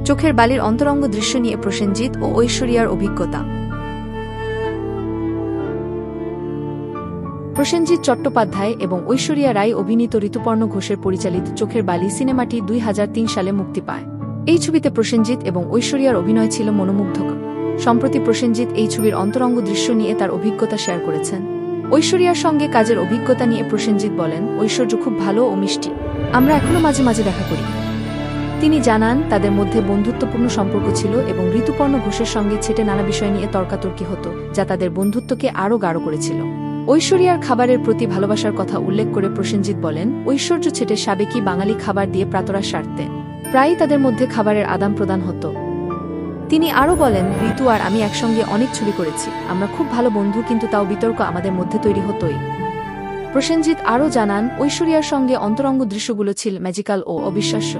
চোখের বালির অন্তরঙ্গ দৃশ্য নিয়ে প্রসেনজিৎ ও ঐশ্বরিয়ার অভিজ্ঞতা। প্রসেনজিৎ চট্টোপাধ্যায় এবং ঐশ্বরিয়া রায় অভিনীত ঋতুপর্ণ ঘোষের পরিচালিত চোখের বালি সিনেমাটি 2003 সালে মুক্তি পায়। এই ছবিতে প্রসেনজিৎ এবং ঐশ্বরিয়ার অভিনয় ছিল মনোমুগ্ধকর। সম্প্রতি প্রসেনজিৎ এই ছবির অন্তরঙ্গ দৃশ্য নিয়ে তার অভিজ্ঞতা শেয়ার করেছেন। ঐশ্বরিয়ার সঙ্গে কাজের অভিজ্ঞতা নিয়ে প্রসেনজিৎ বলেন, ঐশ্বর্য খুব ভালো ও মিষ্টি। আমরা এখনো মাঝে মাঝে দেখা করি। তিনি জানান, তাদের মধ্যে বন্ধুত্বপূর্ণ সম্পর্ক ছিল এবং ঋতুপর্ণ ঘোষের সঙ্গে ছেটে নানা বিষয় নিয়ে তর্কাতর্কি হতো, যা তাদের বন্ধুত্বকে আরও গাঢ় করেছিল। ঐশ্বরিয়ার খাবারের প্রতি ভালোবাসার কথা উল্লেখ করে প্রসেনজিৎ বলেন, ঐশ্বর্য ছেটে সাবেকি বাঙালি খাবার দিয়ে প্রাতরাশ সারতেন। প্রায়ই তাদের মধ্যে খাবারের আদান প্রদান হতো। তিনি আরও বলেন, ঋতু আর আমি একসঙ্গে অনেক ছবি করেছি। আমরা খুব ভালো বন্ধু, কিন্তু তাও বিতর্ক আমাদের মধ্যে তৈরি হতোই। প্রসেনজিৎ আরও জানান, ঐশ্বরিয়ার সঙ্গে অন্তরঙ্গ দৃশ্যগুলো ছিল ম্যাজিক্যাল ও অবিশ্বাস্য।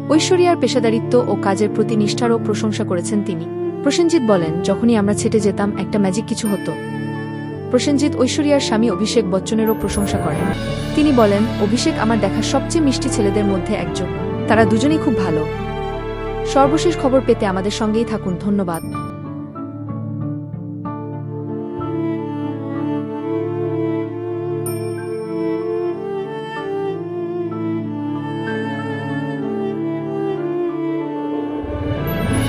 ঐশ্বরিয়ার পেশাদারিত্ব ও কাজের প্রতি নিষ্ঠারও প্রশংসা করেছেন তিনি। প্রসেনজিৎ বলেন, যখনই আমরা ছেটে যেতাম একটা ম্যাজিক কিছু হতো। প্রসেনজিৎ ঐশ্বরিয়ার স্বামী অভিষেক বচ্চনেরও প্রশংসা করেন। তিনি বলেন, অভিষেক আমার দেখা সবচেয়ে মিষ্টি ছেলেদের মধ্যে একজন। তারা দুজনেই খুব ভালো। সর্বশেষ খবর পেতে আমাদের সঙ্গেই থাকুন। ধন্যবাদ।